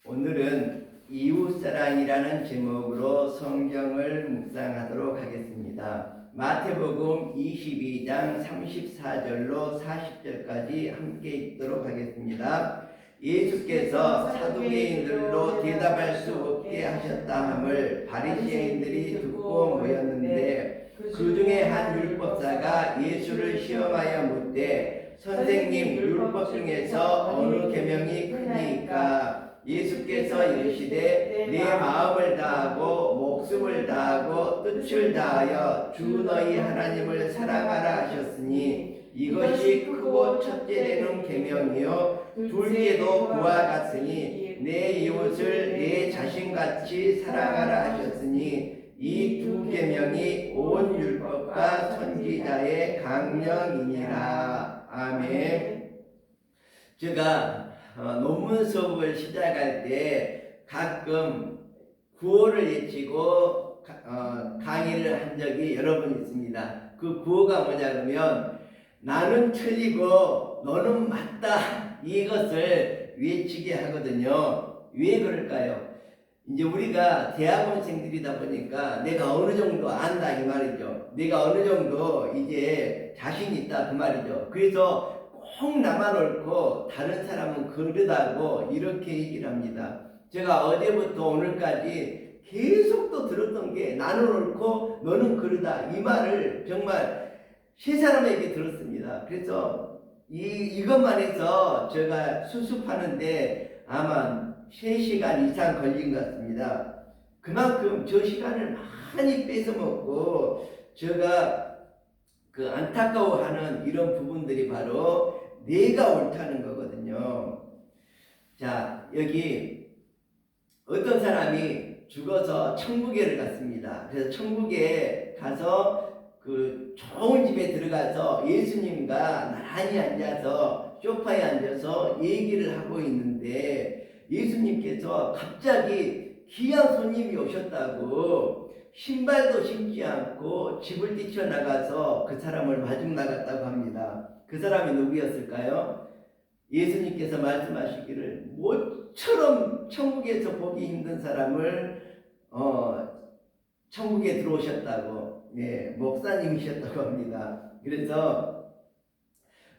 오늘은 이웃사랑이라는 제목으로 성경을 묵상하도록 하겠습니다. 마태복음 22장 34절로 40절까지 함께 읽도록 하겠습니다. 예수께서 사두개인들로 대답할 수 없게 하셨다 함을 바리새인들이 듣고 모였는데 그 중에 한 율법사가 예수를 시험하여 묻되 선생님, 율법 중에서 어느 계명이 크니까? 예수께서 이르시되 내 마음을 다하고 목숨을 다하고 뜻을 다하여 주 너희 하나님을 사랑하라 하셨으니 이것이 크고 첫째 되는 계명이요 둘째도 그와 같으니 내 이웃을 내 자신같이 사랑하라 하셨으니 이 두 계명이 온 율법과 선지자의 강령이니라. 아멘. 제가 논문 수업을 시작할 때 가끔 구호를 외치고 강의를 한 적이 여러 번 있습니다. 그 구호가 뭐냐면 나는 틀리고 너는 맞다, 이것을 외치게 하거든요. 왜 그럴까요? 이제 우리가 대학원생들이다 보니까 내가 어느 정도 안다 이 말이죠. 내가 어느 정도 이제 자신 있다 그 말이죠. 그래서 꼭 나만 옳고 다른 사람은 그르다고 이렇게 얘기를 합니다. 제가 어제부터 오늘까지 계속 또 들었던 게 나는 옳고 너는 그르다 이 말을 정말 세 사람에게 들었습니다. 그래서 이것만 해서 제가 수습하는데 아마 3시간 이상 걸린 것 같습니다. 그만큼 저 시간을 많이 뺏어먹고 제가 그 안타까워하는 이런 부분들이 바로 내가 옳다는 거거든요. 자, 여기 어떤 사람이 죽어서 천국에를 갔습니다. 그래서 천국에 가서 그 좋은 집에 들어가서 예수님과 나란히 앉아서 소파에 앉아서 얘기를 하고 있는데 예수님께서 갑자기 귀한 손님이 오셨다고 신발도 신지 않고 집을 뛰쳐나가서 그 사람을 마중 나갔다고 합니다. 그 사람이 누구였을까요? 예수님께서 말씀하시기를 모처럼 천국에서 보기 힘든 사람을 천국에 들어오셨다고, 목사님이셨다고 합니다. 그래서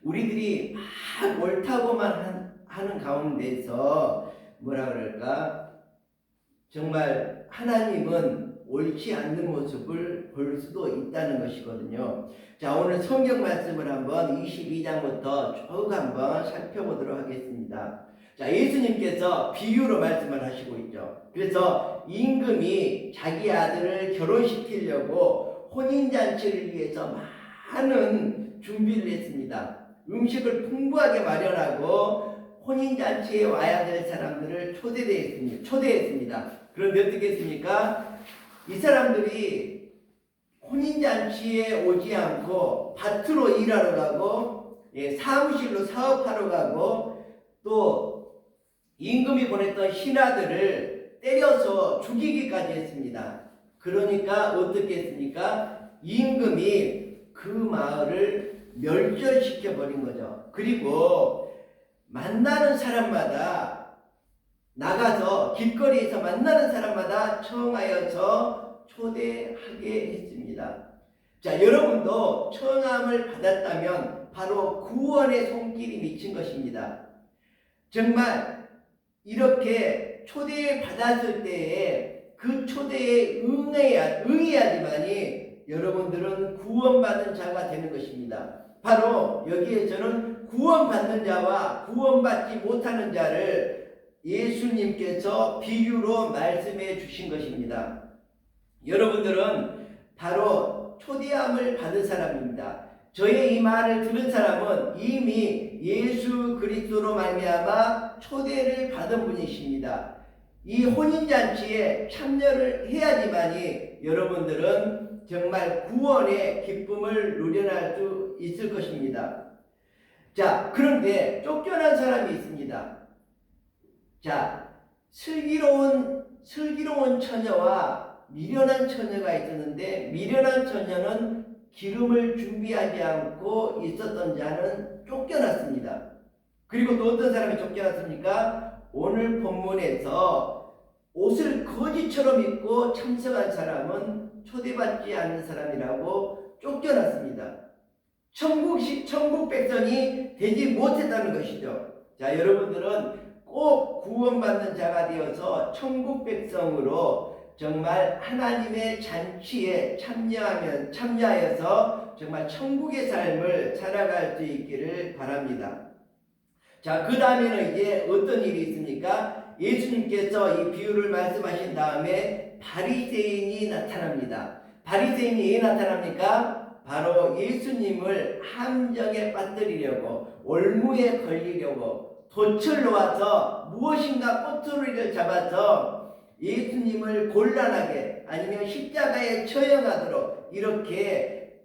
우리들이 막 옳다고만 하는 가운데서 뭐라 그럴까? 정말 하나님은 옳지 않는 모습을 볼 수도 있다는 것이거든요. 자, 오늘 성경 말씀을 한번 22장부터 쭉 한번 살펴보도록 하겠습니다. 자, 예수님께서 비유로 말씀을 하시고 있죠. 그래서 임금이 자기 아들을 결혼시키려고 혼인잔치를 위해서 많은 준비를 했습니다. 음식을 풍부하게 마련하고 혼인잔치에 와야 될 사람들을 초대했습니다. 그런데 어떻게 했습니까? 이 사람들이 혼인잔치에 오지 않고 밭으로 일하러 가고 사무실로 사업하러 가고 또 임금이 보냈던 신하들을 때려서 죽이기까지 했습니다. 그러니까 어떻게 했습니까? 임금이 그 마을을 멸절시켜 버린 거죠. 그리고 만나는 사람마다 나가서 길거리에서 만나는 사람마다 청하여서 초대하게 했습니다. 자, 여러분도 청함을 받았다면 바로 구원의 손길이 미친 것입니다. 정말 이렇게 초대받았을 때에 그 초대에 응해야지만이 여러분들은 구원받은 자가 되는 것입니다. 바로 여기에서는 구원받는 자와 구원받지 못하는 자를 예수님께서 비유로 말씀해 주신 것입니다. 여러분들은 바로 초대함을 받은 사람입니다. 저의 이 말을 들은 사람은 이미 예수 그리스도로 말미암아 초대를 받은 분이십니다. 이 혼인잔치에 참여를 해야지만이 여러분들은 정말 구원의 기쁨을 누려낼 수 있을 것입니다. 자, 그런데 쫓겨난 사람이 있습니다. 자, 슬기로운 처녀와 미련한 처녀가 있었는데 미련한 처녀는 기름을 준비하지 않고 있었던 자는 쫓겨났습니다. 그리고 또 어떤 사람이 쫓겨났습니까? 오늘 본문에서 옷을 거지처럼 입고 참석한 사람은 초대받지 않는 사람이라고 쫓겨났습니다. 천국 백성이 되지 못했다는 것이죠. 자, 여러분들은 꼭 구원받는 자가 되어서 천국 백성으로 정말 하나님의 잔치에 참여하여서 정말 천국의 삶을 살아갈 수 있기를 바랍니다. 자, 그 다음에는 이제 어떤 일이 있습니까? 예수님께서 이 비유를 말씀하신 다음에 바리새인이 나타납니다. 바리새인이 왜 나타납니까? 바로 예수님을 함정에 빠뜨리려고, 올무에 걸리려고 돛을 놓아서 무엇인가 꼬투리를 잡아서 예수님을 곤란하게 아니면 십자가에 처형하도록 이렇게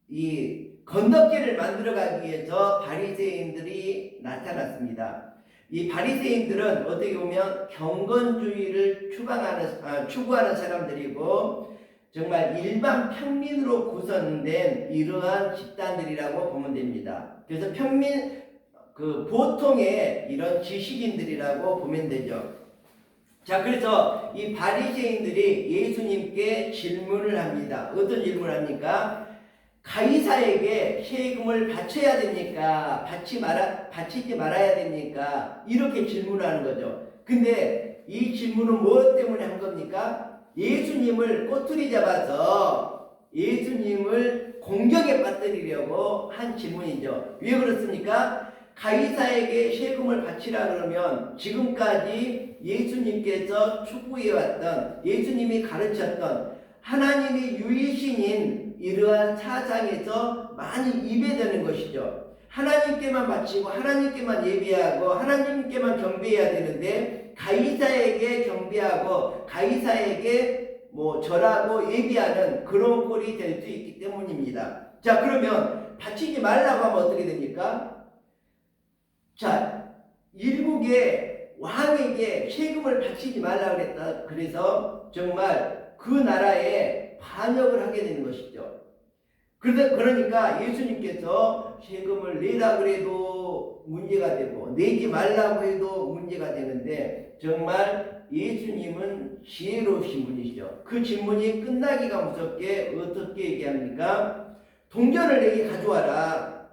이 건너길을 만들어가기 위해서 바리새인들이 나타났습니다. 이 바리새인들은 어떻게 보면 경건주의를 추구하는 사람들이고 정말 일반 평민으로 구성된 이러한 집단들이라고 보면 됩니다. 그래서 보통의 이런 지식인들이라고 보면 되죠. 자, 그래서 이 바리새인들이 예수님께 질문을 합니다. 어떤 질문을 합니까? 가이사에게 세금을 바쳐야 됩니까? 바치지 말아야 됩니까? 이렇게 질문하는 거죠. 근데 이 질문은 무엇 때문에 한 겁니까? 예수님을 꼬투리 잡아서 예수님을 공격에 빠뜨리려고 한 질문이죠. 왜 그렇습니까? 가이사에게 세금을 바치라 그러면 지금까지 예수님께서 추구해왔던, 예수님이 가르쳤던 하나님의 유일신인 이러한 사상에서 많이 이배되는 것이죠. 하나님께만 바치고 하나님께만 예배하고 하나님께만 경배해야 되는데 가이사에게 경배하고 가이사에게 절하고 예배하는 그런 꼴이 될 수 있기 때문입니다. 자, 그러면 바치지 말라고 하면 어떻게 됩니까? 자, 일국의 왕에게 세금을 바치지 말라고 그랬다. 그래서 정말 그 나라에 반역을 하게 되는 것이죠. 그러니까 예수님께서 세금을 내라 그래도 문제가 되고 내지 말라고 해도 문제가 되는데 정말 예수님은 지혜로우신 분이시죠. 그 질문이 끝나기가 무섭게 어떻게 얘기합니까? 동전을 내게 가져와라.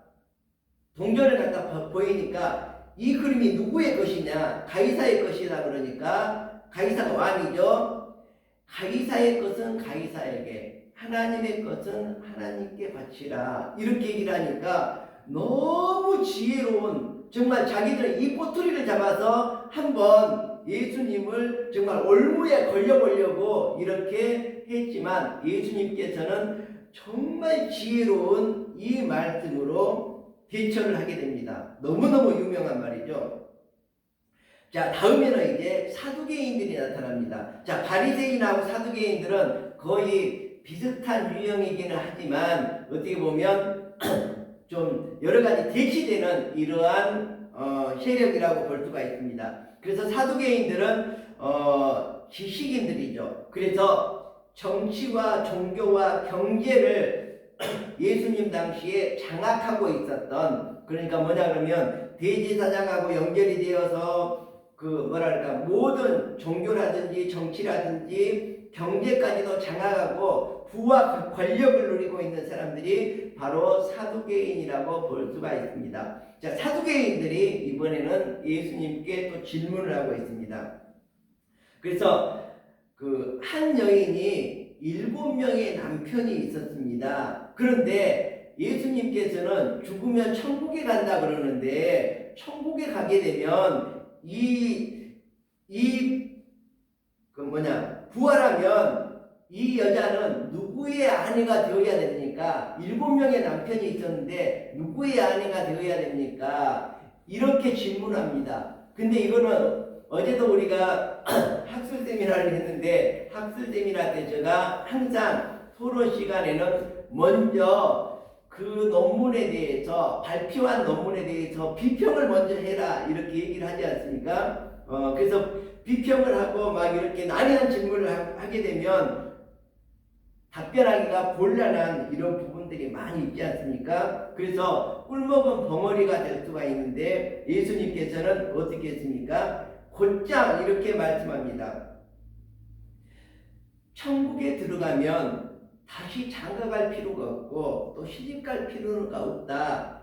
동전을 갖다 보이니까 이 그림이 누구의 것이냐? 가이사의 것이다. 그러니까 가이사가 왕이죠. 가이사의 것은 가이사에게, 하나님의 것은 하나님께 바치라. 이렇게 얘기를 하니까 너무 지혜로운, 정말 자기들은 이 꼬투리를 잡아서 한번 예수님을 정말 올무에 걸려보려고 이렇게 했지만 예수님께서는 정말 지혜로운 이 말씀으로 대처를 하게 됩니다. 너무너무 유명한 말이죠. 자, 다음에는 이제 사두개인들이 나타납니다. 자, 바리새인하고 사두개인들은 거의 비슷한 유형이기는 하지만 어떻게 보면 좀 여러 가지 대치되는 이러한 세력이라고 볼 수가 있습니다. 그래서 사두개인들은 지식인들이죠. 그래서 정치와 종교와 경제를 예수님 당시에 장악하고 있었던, 그러니까 뭐냐 그러면 대제사장하고 연결이 되어서 모든 종교라든지 정치라든지 경제까지도 장악하고 부와 권력을 누리고 있는 사람들이 바로 사두개인이라고 볼 수가 있습니다. 자, 사두개인들이 이번에는 예수님께 또 질문을 하고 있습니다. 그래서 한 여인이 7명의 남편이 있었습니다. 그런데 예수님께서는 죽으면 천국에 간다 그러는데 천국에 가게 되면 부활하면 이 여자는 누구의 아내가 되어야 됩니까? 7명의 남편이 있었는데 누구의 아내가 되어야 됩니까? 이렇게 질문합니다. 근데 이거는 어제도 우리가 학술 세미나를 했는데 학술 세미나 때 제가 항상 토론 시간에는 먼저 그 논문에 대해서, 발표한 논문에 대해서 비평을 먼저 해라 이렇게 얘기를 하지 않습니까? 그래서 비평을 하고 막 이렇게 난해한 질문을 하게 되면 답변하기가 곤란한 이런 부분들이 많이 있지 않습니까? 그래서 꿀먹은 벙어리가 될 수가 있는데 예수님께서는 어떻게 했습니까? 곧장 이렇게 말씀합니다. 천국에 들어가면 다시 장가갈 필요가 없고 또 시집갈 필요가 없다.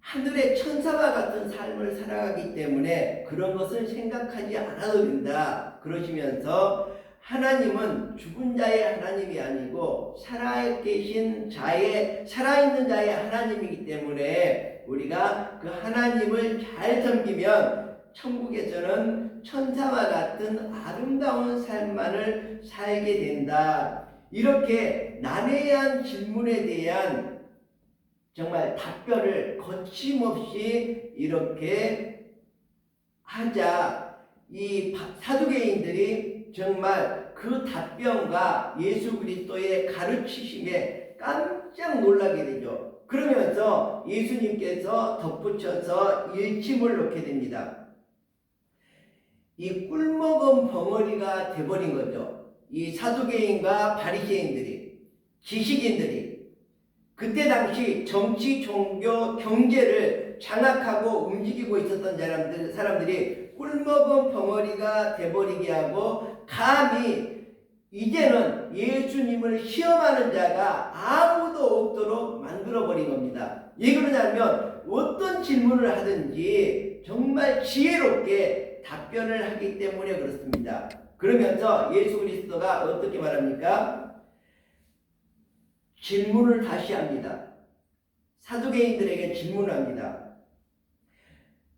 하늘의 천사와 같은 삶을 살아가기 때문에 그런 것을 생각하지 않아도 된다. 그러시면서 하나님은 죽은 자의 하나님이 아니고 살아있는 자의 하나님이기 때문에 우리가 그 하나님을 잘 섬기면 천국에서는 천사와 같은 아름다운 삶만을 살게 된다. 이렇게 난해한 질문에 대한 정말 답변을 거침없이 이렇게 하자 이 사두개인들이 정말 그 답변과 예수 그리스도의 가르치심에 깜짝 놀라게 되죠. 그러면서 예수님께서 덧붙여서 일침을 놓게 됩니다. 이 꿀먹은 벙어리가 돼버린 거죠. 이 사두개인과 바리새인들이, 지식인들이 그때 당시 정치, 종교, 경제를 장악하고 움직이고 있었던 사람들이 꿀먹은 벙어리가 돼버리게 하고 감히 이제는 예수님을 시험하는 자가 아무도 없도록 만들어버린 겁니다. 왜 그러냐면 어떤 질문을 하든지 정말 지혜롭게 답변을 하기 때문에 그렇습니다. 그러면서 예수 그리스도가 어떻게 말합니까? 질문을 다시 합니다. 사두개인들에게 질문합니다.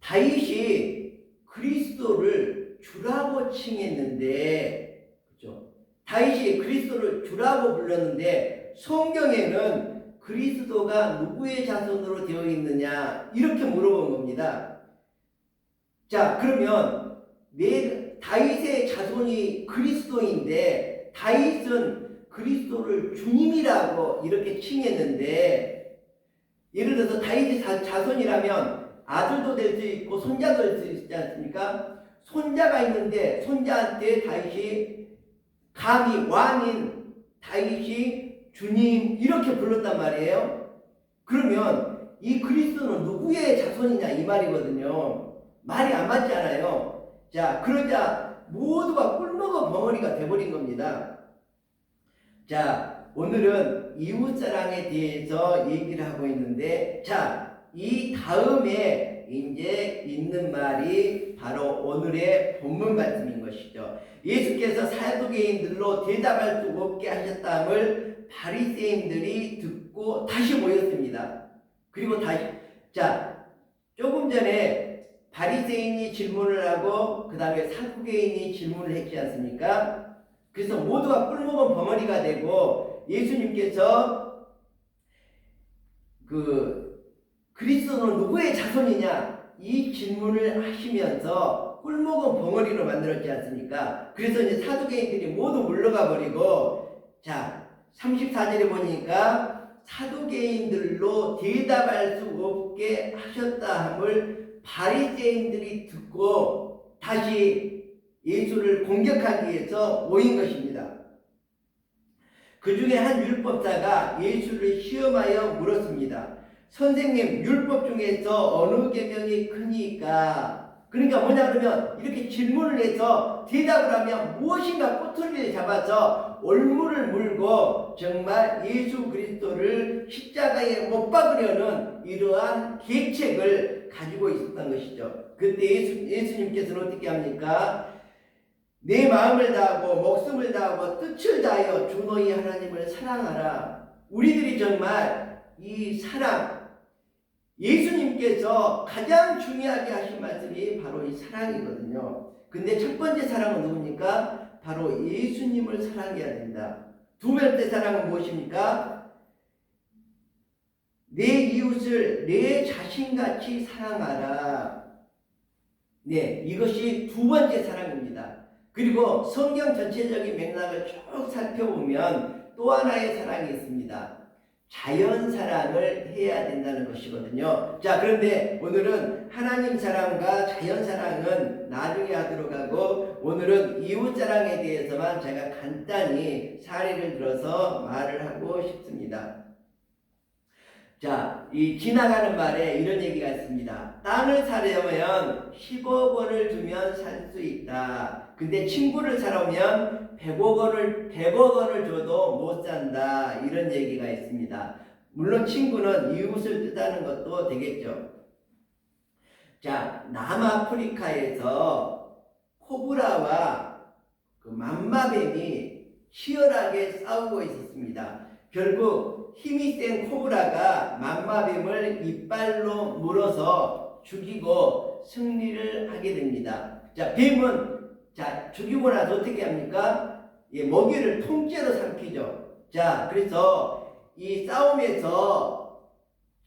다윗이 그리스도를 주라고 칭했는데, 그렇죠? 다윗이 그리스도를 주라고 불렀는데 성경에는 그리스도가 누구의 자손으로 되어 있느냐 이렇게 물어본 겁니다. 자, 그러면 다윗의 자손이 그리스도인데 다윗은 그리스도를 주님이라고 이렇게 칭했는데, 예를 들어서 다윗의 자손이라면 아들도 될 수 있고 손자도 될 수 있지 않습니까? 손자가 있는데 손자한테 다윗이 감히 왕인 다윗이 주님 이렇게 불렀단 말이에요. 그러면 이 그리스도는 누구의 자손이냐 이 말이거든요. 말이 안 맞잖아요. 자, 그러자 모두가 꿀먹은 벙어리가 돼버린 겁니다. 자, 오늘은 이웃사랑에 대해서 얘기를 하고 있는데, 자, 이 다음에 이제 있는 말이 바로 오늘의 본문 말씀인 것이죠. 예수께서 사두개인들로 대답할 수 없게 하셨다함을 바리새인들이 듣고 다시 모였습니다. 그리고 다시, 자, 조금 전에 바리새인이 질문을 하고 그 다음에 사두개인이 질문을 했지 않습니까? 그래서 모두가 꿀먹은 벙어리가 되고 예수님께서 그리스도는 누구의 자손이냐 이 질문을 하시면서 꿀먹은 벙어리로 만들었지 않습니까? 그래서 이제 사두개인들이 모두 물러가 버리고, 자, 34절에 보니까 사두개인들로 대답할 수 없게 하셨다 함을 바리새인들이 듣고 다시 예수를 공격하기 위해서 모인 것입니다. 그 중에 한 율법사가 예수를 시험하여 물었습니다. 선생님, 율법 중에서 어느 계명이 크니까? 그러니까 뭐냐 그러면 이렇게 질문을 해서 대답을 하면 무엇인가 꼬투리를 잡아서 올무를 물고 정말 예수 그리스도를 십자가에 못 박으려는 이러한 계책을 가지고 있었던 것이죠. 그때 예수님께서는 어떻게 합니까? 내 마음을 다하고 목숨을 다하고 뜻을 다하여 주 너희 하나님을 사랑하라. 우리들이 정말 이 사랑, 예수님께서 가장 중요하게 하신 말씀이 바로 이 사랑이거든요. 근데 첫 번째 사랑은 누굽니까? 바로 예수님을 사랑해야 된다. 두 번째 사랑은 무엇입니까? 내 이웃을 내 자신같이 사랑하라. 네, 이것이 두 번째 사랑입니다. 그리고 성경 전체적인 맥락을 쭉 살펴보면 또 하나의 사랑이 있습니다. 자연 사랑을 해야 된다는 것이거든요. 자, 그런데 오늘은 하나님 사랑과 자연 사랑은 나중에 하도록 하고, 오늘은 이웃 사랑에 대해서만 제가 간단히 사례를 들어서 말을 하고 싶습니다. 자, 이 지나가는 말에 이런 얘기가 있습니다. 땅을 사려면 10억 원을 주면 살 수 있다. 근데 친구를 사려면 100억 원을 줘도 못 산다. 이런 얘기가 있습니다. 물론 친구는 이웃을 뜻하는 것도 되겠죠. 자, 남아프리카에서 코브라와 그 맘마뱀이 치열하게 싸우고 있었습니다. 결국 힘이 센 코브라가 맘마뱀을 이빨로 물어서 죽이고 승리를 하게 됩니다. 자, 뱀은 자 죽이고 나서 어떻게 합니까? 예, 먹이를 통째로 삼키죠. 자, 그래서 이 싸움에서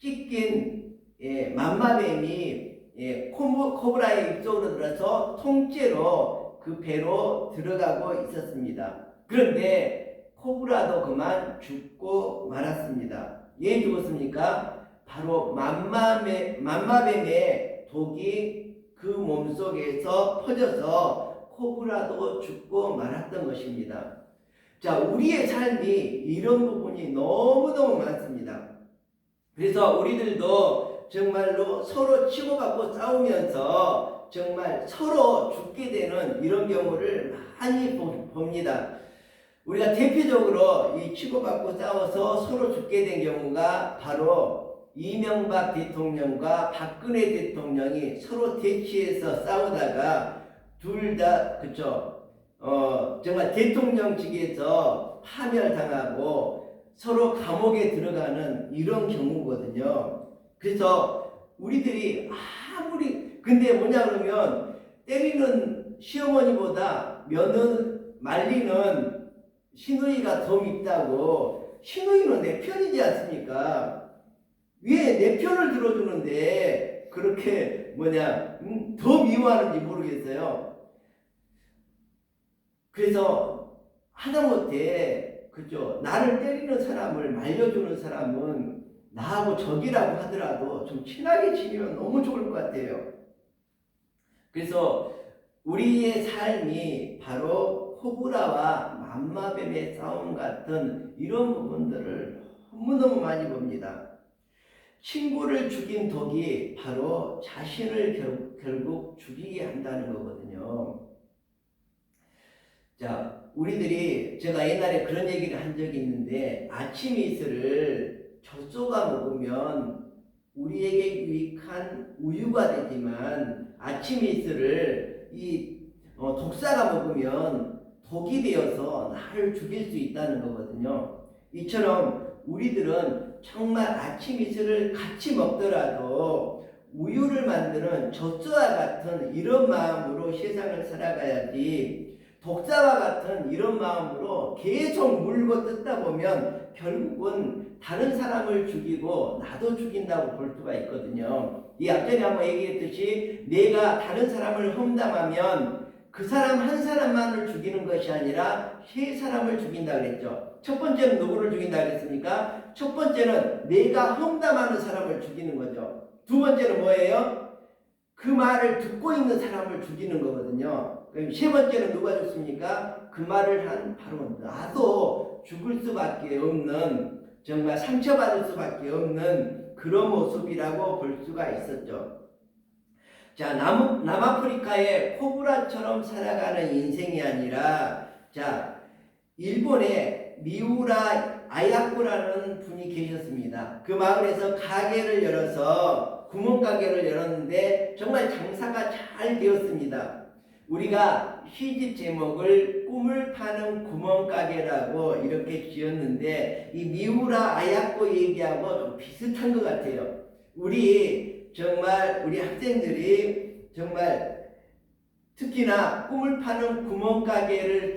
찢긴 맘마뱀이 코브라의 입속으로 들어서 통째로 그 배로 들어가고 있었습니다. 그런데 코브라도 그만 죽고 말았습니다. 왜 죽었습니까? 바로 맘마뱀의 독이 그 몸속에서 퍼져서 코브라도 죽고 말았던 것입니다. 자, 우리의 삶이 이런 부분이 너무너무 많습니다. 그래서 우리들도 정말로 서로 치고받고 싸우면서 정말 서로 죽게 되는 이런 경우를 많이 봅니다. 우리가 대표적으로 이 치고받고 싸워서 서로 죽게 된 경우가 바로 이명박 대통령과 박근혜 대통령이 서로 대치해서 싸우다가 둘 다 그쵸 정말 대통령직에서 파멸당하고 서로 감옥에 들어가는 이런 경우거든요. 그래서 우리들이 아무리 근데 뭐냐 그러면 때리는 시어머니보다 말리는 시누이가 더 밉다고. 시누이는 내 편이지 않습니까? 왜 내 편을 들어주는데 그렇게 더 미워하는지 모르겠어요. 그래서 하다못해 그죠 나를 때리는 사람을 말려주는 사람은 나하고 적이라고 하더라도 좀 친하게 지내면 너무 좋을 것 같아요. 그래서 우리의 삶이 바로 코브라와 맘마뱀의 싸움 같은 이런 부분들을 너무너무 많이 봅니다. 친구를 죽인 독이 바로 자신을 결국 죽이게 한다는 거거든요. 자, 우리들이 제가 옛날에 그런 얘기를 한 적이 있는데 아침 이슬을 젖소가 먹으면 우리에게 유익한 우유가 되지만 아침 이슬을 독사가 먹으면 독이 되어서 나를 죽일 수 있다는 거거든요. 이처럼 우리들은 정말 아침 이슬을 같이 먹더라도 우유를 만드는 젖소와 같은 이런 마음으로 세상을 살아가야지 독사와 같은 이런 마음으로 계속 물고 뜯다 보면 결국은 다른 사람을 죽이고 나도 죽인다고 볼 수가 있거든요. 이 앞전에 한번 얘기했듯이 내가 다른 사람을 험담하면 그 사람 한 사람만을 죽이는 것이 아니라 세 사람을 죽인다 그랬죠. 첫 번째는 누구를 죽인다 그랬습니까? 첫 번째는 내가 험담하는 사람을 죽이는 거죠. 두 번째는 뭐예요? 그 말을 듣고 있는 사람을 죽이는 거거든요. 그럼 세 번째는 누가 죽습니까? 그 말을 한 바로 나도 죽을 수밖에 없는 정말 상처받을 수밖에 없는 그런 모습이라고 볼 수가 있었죠. 자, 남아프리카의 코브라처럼 살아가는 인생이 아니라 자, 일본의 미우라 아야코라는 분이 계셨습니다. 그 마을에서 가게를 열어서 구멍가게를 열었는데 정말 장사가 잘 되었습니다. 우리가 시집 제목을 꿈을 파는 구멍가게라고 이렇게 지었는데 이 미우라 아야코 얘기하고 좀 비슷한 것 같아요. 우리 학생들이 정말 특히나 꿈을 파는 구멍가게를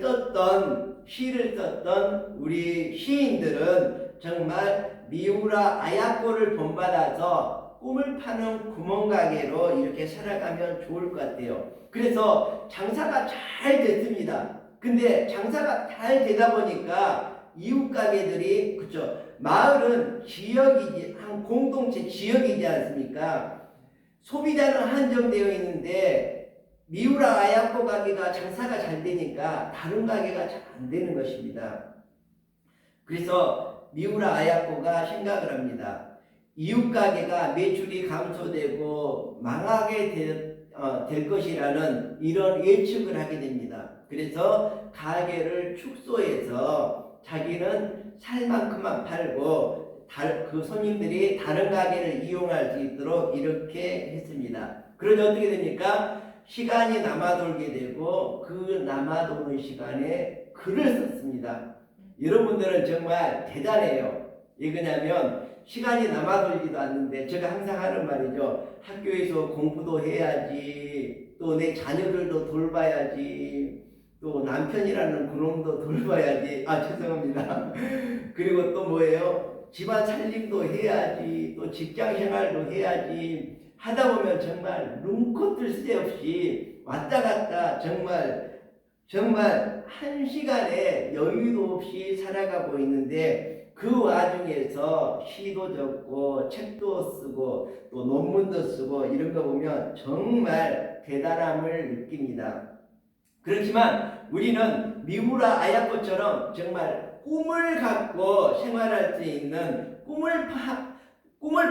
시를 썼던 우리 시인들은 정말 미우라 아야코를 본받아서 꿈을 파는 구멍가게로 이렇게 살아가면 좋을 것 같아요. 그래서 장사가 잘 됐습니다. 근데 장사가 잘 되다 보니까 이웃 가게들이 그쵸 마을은 한 공동체 지역이지 않습니까? 소비자는 한정되어 있는데 미우라 아야코 가게가 장사가 잘 되니까 다른 가게가 잘 안 되는 것입니다. 그래서 미우라 아야코가 생각을 합니다. 이웃 가게가 매출이 감소되고 망하게 될 것이라는 이런 예측을 하게 됩니다. 그래서 가게를 축소해서 자기는 살 만큼만 팔고 그 손님들이 다른 가게를 이용할 수 있도록 이렇게 했습니다. 그러자 어떻게 됩니까? 시간이 남아돌게 되고 그 남아도는 시간에 글을 썼습니다. 여러분들은 정말 대단해요. 이거냐면 시간이 남아돌지도 않는데 제가 항상 하는 말이죠. 학교에서 공부도 해야지, 또 내 자녀들도 돌봐야지, 또 남편이라는 그놈도 돌봐야지. 아, 죄송합니다. 그리고 또 뭐예요? 집안 살림도 해야지, 또 직장 생활도 해야지 하다 보면 정말 눈코뜰 새 없이 왔다 갔다 정말 한 시간에 여유도 없이 살아가고 있는데 그 와중에서 시도 적고 책도 쓰고 또 논문도 쓰고 이런 거 보면 정말 대단함을 느낍니다. 그렇지만 우리는 미우라 아야코처럼 정말 꿈을 갖고 생활할 수 있는 꿈을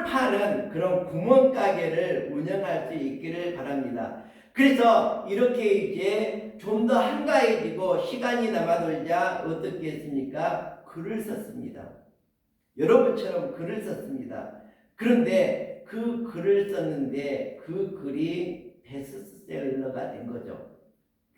파는 그런 구멍가게를 운영할 수 있기를 바랍니다. 그래서 이렇게 이제 좀 더 한가해지고 시간이 남아돌자 어떻게 했습니까? 글을 썼습니다. 여러분처럼 글을 썼습니다. 그런데 그 글을 썼는데 그 글이 베스트셀러가 된 거죠.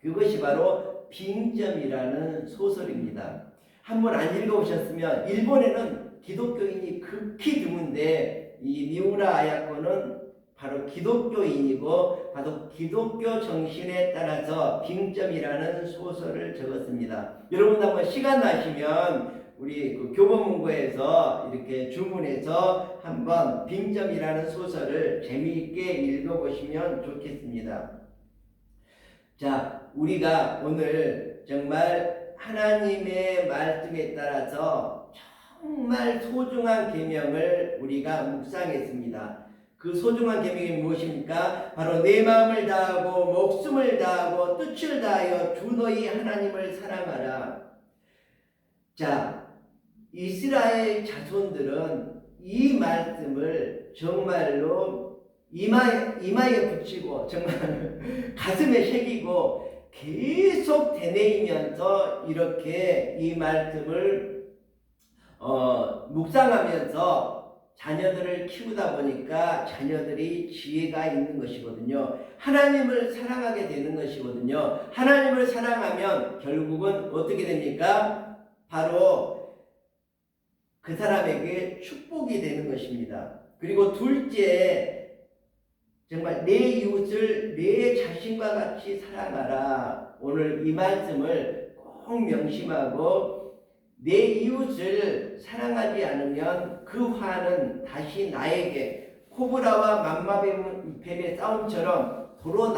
그것이 바로 빙점이라는 소설입니다. 한번 안 읽어보셨으면 일본에는 기독교인이 극히 드문데 이 미우라 아야코는 바로 기독교인이고 바로 기독교 정신에 따라서 빙점이라는 소설을 적었습니다. 여러분도 한번 시간 나시면 우리 그 교보문고에서 이렇게 주문해서 한번 빙점이라는 소설을 재미있게 읽어보시면 좋겠습니다. 자, 우리가 오늘 정말 하나님의 말씀에 따라서 정말 소중한 계명을 우리가 묵상했습니다. 그 소중한 계명이 무엇입니까? 바로 내 마음을 다하고 목숨을 다하고 뜻을 다하여 주 너희 하나님을 사랑하라. 자, 이스라엘 자손들은 이 말씀을 정말로 이마에 붙이고 정말 가슴에 새기고 계속 되뇌이면서 이렇게 이 말씀을 묵상하면서 자녀들을 키우다 보니까 자녀들이 지혜가 있는 것이거든요. 하나님을 사랑하게 되는 것이거든요. 하나님을 사랑하면 결국은 어떻게 됩니까? 바로 그 사람에게 축복이 되는 것입니다. 그리고 둘째, 정말 내 이웃을 내 자신과 같이 사랑하라. 오늘 이 말씀을 꼭 명심하고 내 이웃을 사랑하지 않으면 그 화는 다시 나에게 코브라와 만마뱀의 싸움처럼 도로